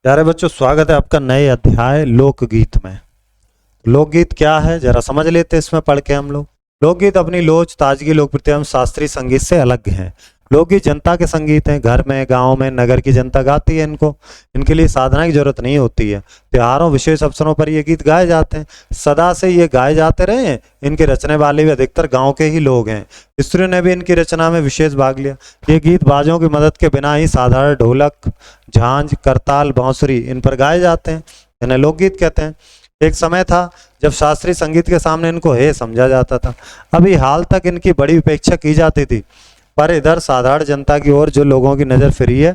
प्यारे बच्चों, स्वागत है आपका नए अध्याय लोकगीत में। लोकगीत क्या है जरा समझ लेते हैं इसमें पढ़ के हम लोग। लोकगीत अपनी लोच, ताजगी, लोकप्रियता एवं शास्त्रीय संगीत से अलग हैं। लोकगीत जनता के संगीत हैं। घर में, गांव में, नगर की जनता गाती है इनको। इनके लिए साधना की जरूरत नहीं होती है। त्योहारों, विशेष अवसरों पर ये गीत गाए जाते हैं। सदा से ये गाए जाते रहे हैं। इनके रचने वाले भी अधिकतर गांव के ही लोग हैं। स्त्रियों ने भी इनकी रचना में विशेष भाग लिया। ये गीत बाजों की मदद के बिना ही साधारण ढोलक, झांझ, करताल, बांसुरी इन पर गाए जाते हैं। इन्हें लोकगीत कहते हैं। एक समय था जब शास्त्रीय संगीत के सामने इनको हे समझा जाता था। अभी हाल तक इनकी बड़ी उपेक्षा की जाती थी, पर इधर साधारण जनता की ओर जो लोगों की नजर फिरी है,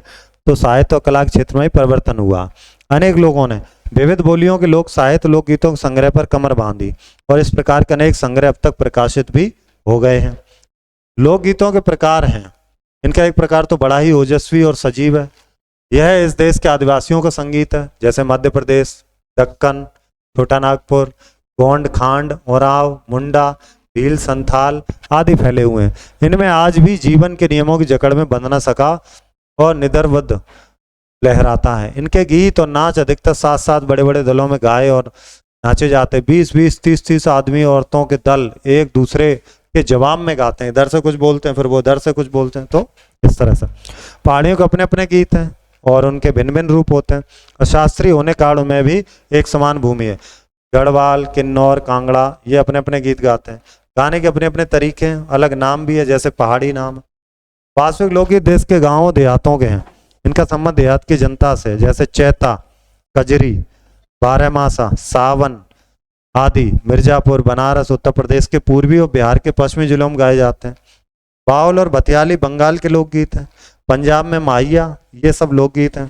तो साहित्य और कला के क्षेत्र में ही परिवर्तन हुआ। अनेक लोगों ने विविध बोलियों के लोक साहित्य, लोकगीतों के संग्रह पर कमर बांधी और इस प्रकार के अनेक संग्रह अब तक प्रकाशित भी हो गए हैं। लोकगीतों के प्रकार हैं। इनका एक प्रकार तो बड़ा ही ओजस्वी और सजीव है। यह इस देश के आदिवासियों का संगीत है, जैसे मध्य प्रदेश, दक्कन, छोटा नागपुर, गोंड, खांड, ओराव, मुंडा, भील, संथाल आदि फैले हुए हैं। इनमें आज भी जीवन के नियमों की जकड़ में बंध न सका और निडरवद लहराता है। इनके गीत और नाच अधिकतर साथ साथ बड़े बड़े दलों में गाए और नाचे जाते। 20-20, 30-30 आदमी, औरतों के दल एक दूसरे के जवाब में गाते हैं। इधर से कुछ बोलते हैं, फिर वो इधर से कुछ बोलते हैं, तो इस तरह से। पहाड़ियों के अपने अपने गीत हैं और उनके भिन्न भिन्न रूप होते हैं। और शास्त्रीय होने कारण में भी एक समान भूमि है। गढ़वाल, किन्नौर, कांगड़ा ये अपने अपने गीत गाते हैं। गाने के अपने अपने तरीके हैं, अलग नाम भी है, जैसे पहाड़ी नाम। वास्तविक लोकगीत देश के गांवों देहातों के हैं। इनका संबंध देहात की जनता से, जैसे चैता, कजरी, बारहमासा, सावन आदि मिर्जापुर, बनारस, उत्तर प्रदेश के पूर्वी और बिहार के पश्चिमी जिलों में गाए जाते हैं। बाउल और भतियाली बंगाल के लोकगीत हैं। पंजाब में माहिया ये सब लोकगीत हैं।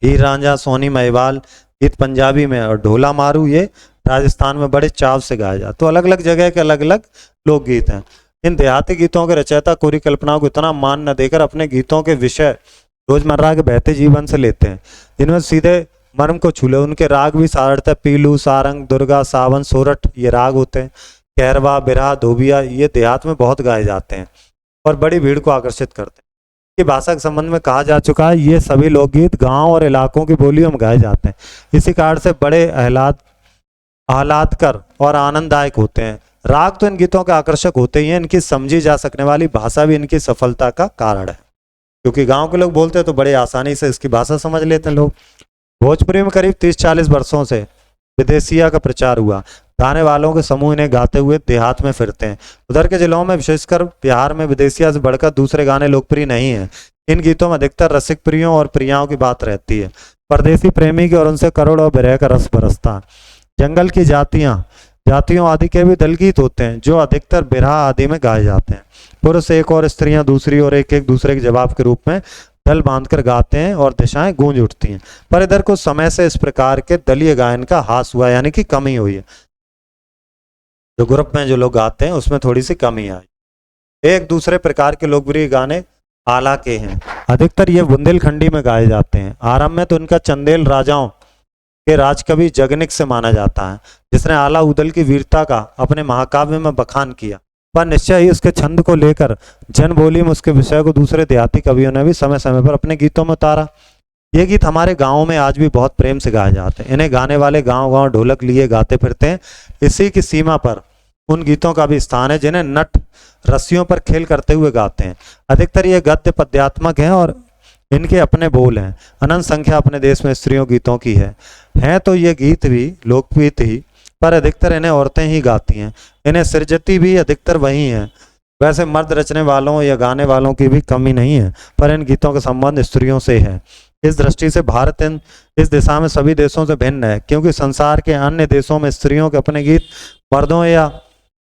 हीर रांझा, सोनी महिवाल गीत पंजाबी में, और ढोला मारू ये राजस्थान में बड़े चाव से गाया जाता। तो अलग अलग जगह के अलग अलग लोकगीत हैं। इन देहाती गीतों के रचयिता कोरी कल्पनाओं को इतना मान न देकर अपने गीतों के विषय रोजमर्रा के बहते जीवन से लेते हैं, जिनमें सीधे मर्म को छूले। उनके राग भी सारड़ता, पीलू, सारंग, दुर्गा, सावन, सोरठ ये राग होते हैं। कहरवा, बिरहा, धोबिया ये देहात में बहुत गाए जाते हैं और बड़ी भीड़ को आकर्षित करते हैं। की भाषा के संबंध में कहा जा चुका है, ये सभी लोकगीत गांव और इलाकों की बोलियों में गाए जाते हैं। इसी कारण से बड़े आह्लादकर और आनंददायक होते हैं। राग तो इन गीतों के आकर्षक होते ही हैं, इनकी समझी जा सकने वाली भाषा भी इनकी सफलता का कारण है, क्योंकि गांव के लोग बोलते हैं तो बड़े आसानी से इसकी भाषा समझ लेते हैं लोग। भोजपुरी में करीब 30-40 वर्षों से विदेशिया का प्रचार हुआ। गाने वालों के समूह इन्हें गाते हुए देहात में फिरते हैं। उधर के जिलों में, विशेषकर बिहार में, विदेशिया से बढ़कर दूसरे गाने लोकप्रिय नहीं हैं। इन गीतों में अधिकतर रसिक प्रियों और प्रियाओं की बात रहती है। परदेसी प्रेमी की और उनसे करोड़ और विरह का रस बरसता। जंगल की जातियों आदि के भी दल गीत होते हैं, जो अधिकतर बिरहा आदि में गाए जाते हैं। पुरुष एक और स्त्रियां दूसरी और एक एक दूसरे के जवाब के रूप में दल बांधकर गाते हैं और दिशाएं गूंज उठती हैं। पर इधर कुछ समय से इस प्रकार के दलीय गायन का हास हुआ, यानी कि कमी हुई है। जो ग्रुप में जो लोग गाते हैं उसमें थोड़ी सी कमी आई। एक दूसरे प्रकार के लोकप्रिय गाने आला के हैं। अधिकतर ये बुंदेलखंडी में गाए जाते हैं। आरंभ में तो इनका चंदेल राजाओं के राजकवि जगनिक से माना जाता है, जिसने आला उदल की वीरता का अपने महाकाव्य में बखान किया। पर निश्चय ही उसके छंद को लेकर जन बोली में उसके विषय को दूसरे देहाती कवियों ने भी समय समय पर अपने गीतों में उतारा। ये गीत हमारे गाँव में आज भी बहुत प्रेम से गाए जाते हैं। इन्हें गाने वाले गाँव गाँव ढोलक लिए गाते फिरते हैं। इसी की सीमा पर उन गीतों का भी स्थान है जिन्हें नट रस्सियों पर खेल करते हुए गाते हैं। अधिकतर ये गद्य पद्यात्मक हैं और इनके अपने बोल हैं। अनंत संख्या अपने देश में स्त्रियों गीतों की है तो ये गीत भी लोकगीत ही, पर अधिकतर इन्हें औरतें ही गाती हैं। इन्हें सृजती भी अधिकतर वही हैं। वैसे मर्द रचने वालों या गाने वालों की भी कमी नहीं है, पर इन गीतों का संबंध स्त्रियों से है। इस दृष्टि से भारत इस दिशा में सभी देशों से भिन्न है, क्योंकि संसार के अन्य देशों में स्त्रियों के अपने गीत मर्दों या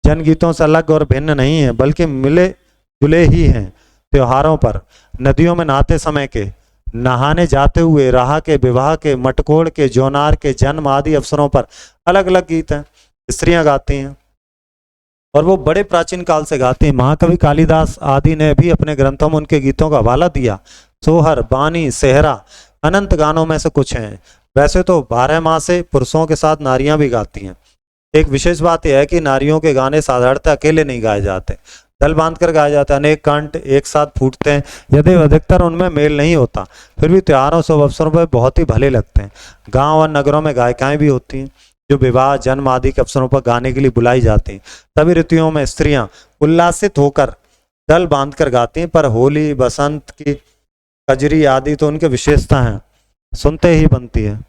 जनगीतों से अलग और भिन्न नहीं है, बल्कि मिले जुले ही हैं। त्योहारों पर, नदियों में नहाते समय के, नहाने जाते हुए, राह के, विवाह के, मटकोड़ के, जोनार के, जन्म आदि अवसरों पर अलग अलग गीत हैं, स्त्रियां गाती हैं और वो बड़े प्राचीन काल से गाती हैं। महाकवि कालिदास आदि ने भी अपने ग्रंथों में उनके गीतों का हवाला दिया। सोहर, बानी, सेहरा अनंत गानों में से कुछ हैं। वैसे तो 12 माह से पुरुषों के साथ नारियां भी गाती हैं। एक विशेष बात यह है कि नारियों के गाने साधारणतः अकेले नहीं गाए जाते, दल बांधकर गाए जाते हैं, अनेक कंठ एक साथ फूटते हैं, यदि अधिकतर उनमें मेल नहीं होता फिर भी त्योहारों शुभ अवसरों पर बहुत ही भले लगते हैं। गांव और नगरों में गायिकाएं भी होती हैं जो विवाह जन्म आदि के अवसरों पर गाने के लिए बुलाई जाती हैं। सभी ऋतुओं में स्त्रियां उल्लासित होकर दल बांधकर गाती हैं, पर होली बसंत की कजरी आदि तो उनकी विशेषता है, सुनते ही बनती है।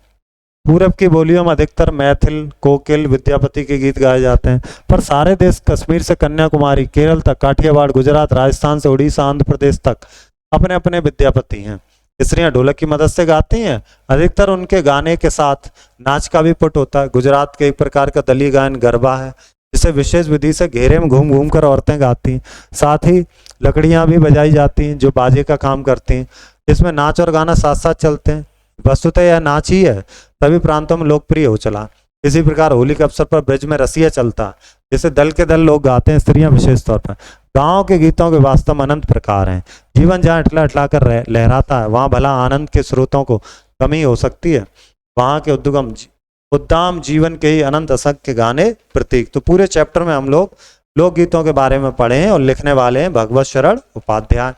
पूरब की बोलियों में अधिकतर मैथिल कोकिल विद्यापति के गीत गाए जाते हैं, पर सारे देश कश्मीर से कन्याकुमारी केरल तक, काठियावाड़ गुजरात राजस्थान से उड़ीसा आंध्र प्रदेश तक अपने अपने विद्यापति हैं। स्त्रियां ढोलक की मदद से गाती हैं। अधिकतर उनके गाने के साथ नाच का भी पुट होता है। गुजरात के एक प्रकार का दलीय गायन गरबा है जिसे विशेष विधि से घेरे में घूम घूम कर औरतें गाती हैं। साथ ही लकड़ियां भी बजाई जाती हैं जो बाजे का काम करती हैं। इसमें नाच और गाना साथ साथ चलते हैं। वस्तुतः यह नाच ही है, सभी प्रांतों में लोकप्रिय हो चला। इसी प्रकार होली के अवसर पर ब्रज में रसिया चलता है जिसे दल के दल लोग गाते हैं, स्त्रियां विशेष तौर पर। गाँव के गीतों के वास्तव में अनंत प्रकार हैं। जीवन जहाँ इठला इठला कर लहराता है वहाँ भला आनंद के स्रोतों को कमी हो सकती है। वहाँ के उद्दाम जीवन के ही अनंत असंख्य गाने प्रतीक। तो पूरे चैप्टर में हम लोग लोकगीतों के बारे में पढ़े हैं और लिखने वाले हैं भगवत शरण उपाध्याय।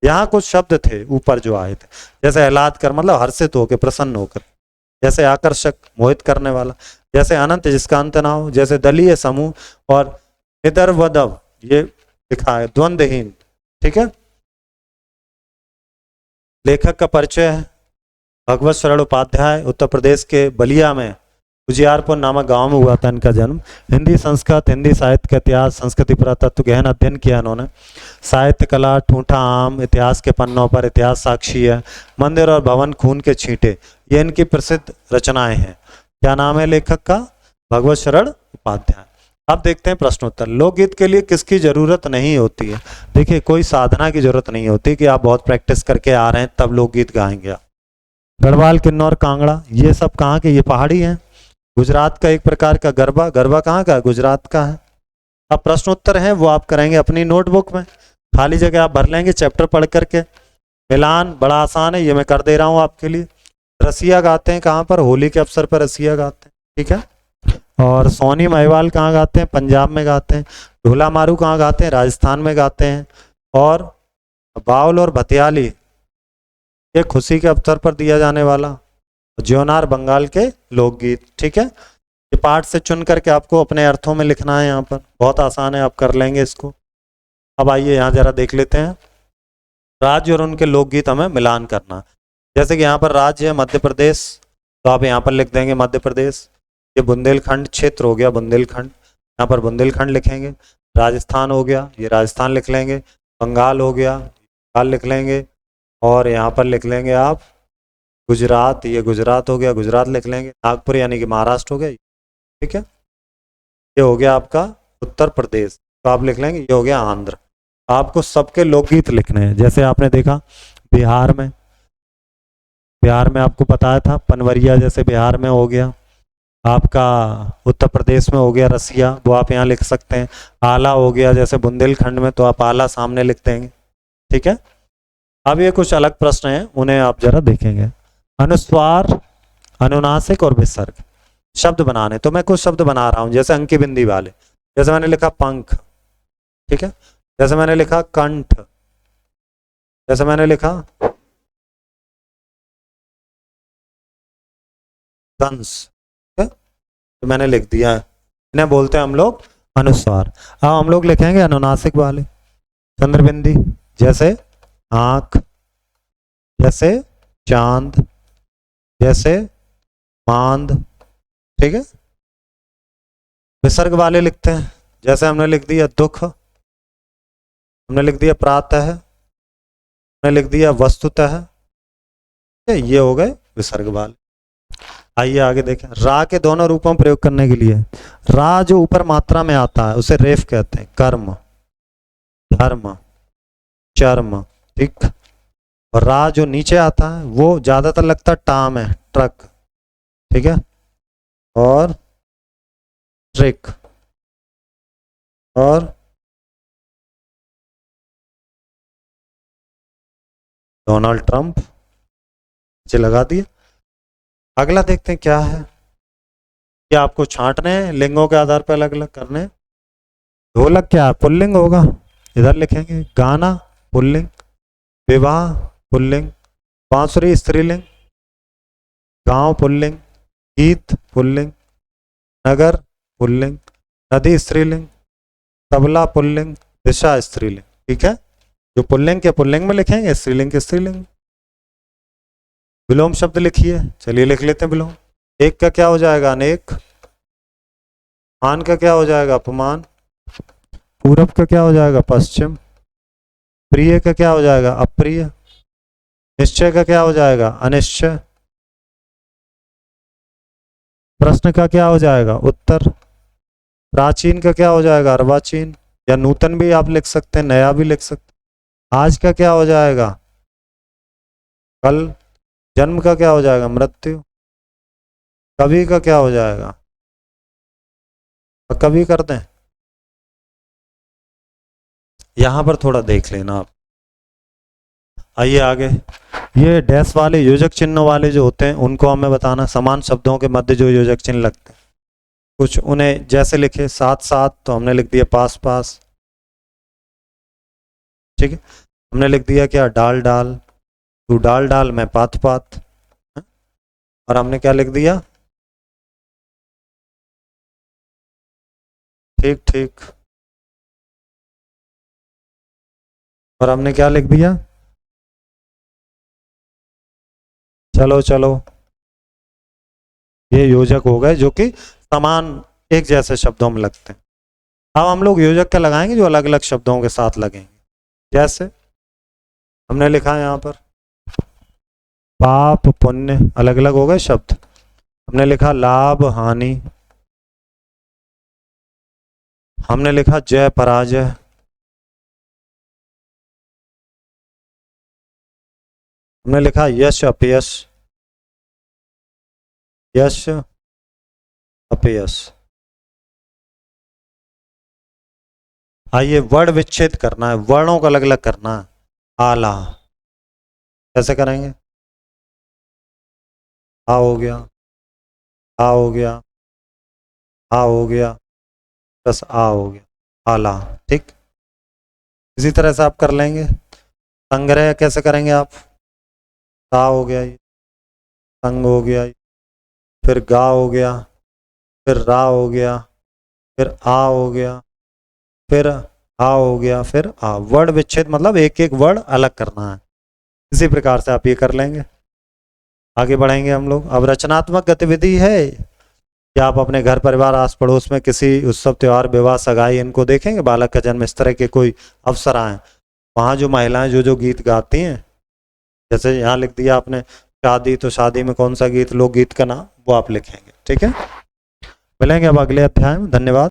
यहाँ कुछ शब्द थे ऊपर जो आए थे, जैसे आह्लाद कर मतलब हर्षित होकर प्रसन्न होकर, जैसे आकर्षक मोहित करने वाला, जैसे अनंत जिसका अंत ना हो, जैसे दलीय समूह, और निदर्वदव ये लिखा है द्वंद्वहीन। ठीक है, लेखक का परिचय है भगवत शरण उपाध्याय, उत्तर प्रदेश के बलिया में उजियारपुर नामक गांव में हुआ था इनका जन्म। हिंदी संस्कृत, हिंदी साहित्य का इतिहास, संस्कृति पुरातत्व गहन अध्ययन किया इन्होंने। साहित्य कला ठूठा आम, इतिहास के पन्नों पर इतिहास साक्षी है, मंदिर और भवन खून के छींटे, ये इनकी प्रसिद्ध रचनाएं हैं। क्या नाम है लेखक का? भगवत शरण उपाध्याय। अब देखते हैं प्रश्नोत्तर। लोकगीत के लिए किसकी जरूरत नहीं होती है? देखिए, कोई साधना की जरूरत नहीं होती कि आप बहुत प्रैक्टिस करके आ रहे हैं तब लोकगीत गाएंगे आप। गढ़वाल, किन्नौर, कांगड़ा ये सब कहाँ के? ये पहाड़ी हैं। गुजरात का एक प्रकार का गरबा, गरबा कहाँ का है? गुजरात का है। अब प्रश्नोत्तर है वो आप करेंगे अपनी नोटबुक में, खाली जगह आप भर लेंगे चैप्टर पढ़ करके। मिलान बड़ा आसान है, ये मैं कर दे रहा हूँ आपके लिए। रसिया गाते हैं कहाँ पर? होली के अवसर पर रसिया गाते हैं। ठीक है, और सोनी महिवाल कहाँ गाते हैं? पंजाब में गाते हैं। ढोला मारू कहाँ गाते हैं? राजस्थान में गाते हैं। और बाउल और भतियाली ये खुशी के अवसर पर दिया जाने वाला। ज्योनार बंगाल के लोकगीत। ठीक है, ये पाठ से चुन करके आपको अपने अर्थों में लिखना है। यहाँ पर बहुत आसान है, आप कर लेंगे इसको। अब आइए यहाँ जरा देख लेते हैं राज्य और उनके लोकगीत हमें मिलान करना। जैसे कि यहाँ पर राज्य है मध्य प्रदेश, तो आप यहाँ पर लिख देंगे मध्य प्रदेश। ये बुंदेलखंड क्षेत्र हो गया, बुंदेलखंड, यहाँ पर बुंदेलखंड लिखेंगे। राजस्थान हो गया, ये राजस्थान लिख लेंगे। बंगाल हो गया, बंगाल लिख लेंगे। और यहाँ पर लिख लेंगे आप गुजरात, ये गुजरात हो गया, गुजरात लिख लेंगे। नागपुर यानी कि महाराष्ट्र हो गया। ठीक है, ये हो गया आपका उत्तर प्रदेश, तो आप लिख लेंगे ये हो गया आंध्र। आपको सबके लोकगीत लिखने हैं। जैसे आपने देखा बिहार में आपको बताया था पनवरिया, जैसे बिहार में हो गया। आपका उत्तर प्रदेश में हो गया रसिया, वो आप यहाँ लिख सकते हैं। आला हो गया जैसे बुंदेलखंड में, तो आप आला सामने लिख देंगे। ठीक है, अब ये कुछ अलग प्रश्न हैं, उन्हें आप जरा देखेंगे। अनुस्वार, अनुनासिक और विसर्ग शब्द बनाने, तो मैं कुछ शब्द बना रहा हूं जैसे अंकी बिंदी वाले। जैसे मैंने लिखा पंख, ठीक है, जैसे मैंने लिखा कंठ, जैसे मैंने लिखा दंश, ठीक है, तो मैंने लिख दिया है। इन्हें बोलते हैं हम लोग अनुस्वार। अब हम लोग लिखेंगे अनुनासिक वाले। चंद्रबिंदी जैसे आंख, जैसे चांद, जैसे मांद। ठीक है, विसर्ग वाले लिखते हैं। जैसे हमने लिख दिया दुख, हमने लिख दिया प्रातः, हमने लिख दिया वस्तुतः। ये हो गए विसर्ग वाले। आइए आगे देखें। रा के दोनों रूपों में प्रयोग करने के लिए, रा जो ऊपर मात्रा में आता है उसे रेफ कहते हैं। कर्म, धर्म, चर्म। ठीक, और रा जो नीचे आता है वो ज्यादातर लगता है टाम है, ट्रक। ठीक है, और ट्रिक, और डोनाल्ड ट्रंप नीचे लगा दिया। अगला देखते हैं क्या है। क्या आपको छांटने हैं लिंगों के आधार पर अलग अलग करने हैं। ढोलक क्या है? पुल्लिंग होगा। इधर लिखेंगे गाना पुल्लिंग, विवाह पुल्लिंग, बांसुरी स्त्रीलिंग, गांव पुल्लिंग, गीत पुल्लिंग, नगर पुल्लिंग, नदी स्त्रीलिंग, तबला पुल्लिंग, दिशा स्त्रीलिंग। ठीक है, जो पुल्लिंग के पुल्लिंग में लिखेंगे, स्त्रीलिंग के स्त्रीलिंग। विलोम शब्द लिखिए, चलिए लिख लेते हैं विलोम। एक का क्या हो जाएगा अनेक, मान का क्या हो जाएगा अपमान, पूरब का क्या हो जाएगा पश्चिम, प्रिय का क्या हो जाएगा अप्रिय, निश्चय का क्या हो जाएगा अनिश्चय, प्रश्न का क्या हो जाएगा उत्तर, प्राचीन का क्या हो जाएगा अर्वाचीन, या नूतन भी आप लिख सकते हैं, नया भी लिख सकते हैं। आज का क्या हो जाएगा कल, जन्म का क्या हो जाएगा मृत्यु, कवि का क्या हो जाएगा, कवि कर दें। यहां पर थोड़ा देख लेना आप। आइए आगे, ये डैश वाले योजक चिन्ह वाले जो होते हैं उनको हमें बताना, समान शब्दों के मध्य जो योजक चिन्ह लगते हैं कुछ उन्हें जैसे लिखे साथ साथ, तो हमने लिख दिया पास पास। ठीक है, हमने लिख दिया क्या डाल डाल, तू डाल डाल मैं पात पात। और हमने क्या लिख दिया ठीक ठीक, और हमने क्या लिख दिया चलो चलो। ये योजक हो गए जो कि समान एक जैसे शब्दों में लगते हैं। अब हम लोग योजक क्या लगाएंगे जो अलग अलग शब्दों के साथ लगेंगे। जैसे हमने लिखा है यहाँ पर पाप पुण्य, अलग अलग हो गए शब्द। हमने लिखा लाभ हानि, हमने लिखा जय पराजय, हमने लिखा यश अपयश, यश अपयश। आइए वर्ण विच्छेद करना है, वर्णों को अलग अलग करना है। आला कैसे करेंगे, आ हो गया, आ हो गया, आ हो गया, बस आ हो गया आला। ठीक, इसी तरह से आप कर लेंगे। संग्रह कैसे करेंगे आप, सा हो गया ये, संग हो गया ये, फिर गा हो गया, फिर रा हो गया, फिर आ हो गया, फिर आ हो गया, फिर आ। वर्ण विच्छेद मतलब एक एक वर्ण अलग करना है। इसी प्रकार से आप ये कर लेंगे। आगे बढ़ेंगे हम लोग। अब रचनात्मक गतिविधि है कि आप अपने घर परिवार आस पड़ोस में किसी उत्सव त्योहार विवाह सगाई इनको देखेंगे, बालक का जन्म, इस तरह के कोई अवसर आए, वहाँ जो महिलाएं जो जो गीत गाती हैं, जैसे यहाँ लिख दिया आपने शादी, तो शादी में कौन सा गीत, लोकगीत का नाम, वो आप लिखेंगे। ठीक है, मिलेंगे अब अगले अध्याय में। धन्यवाद।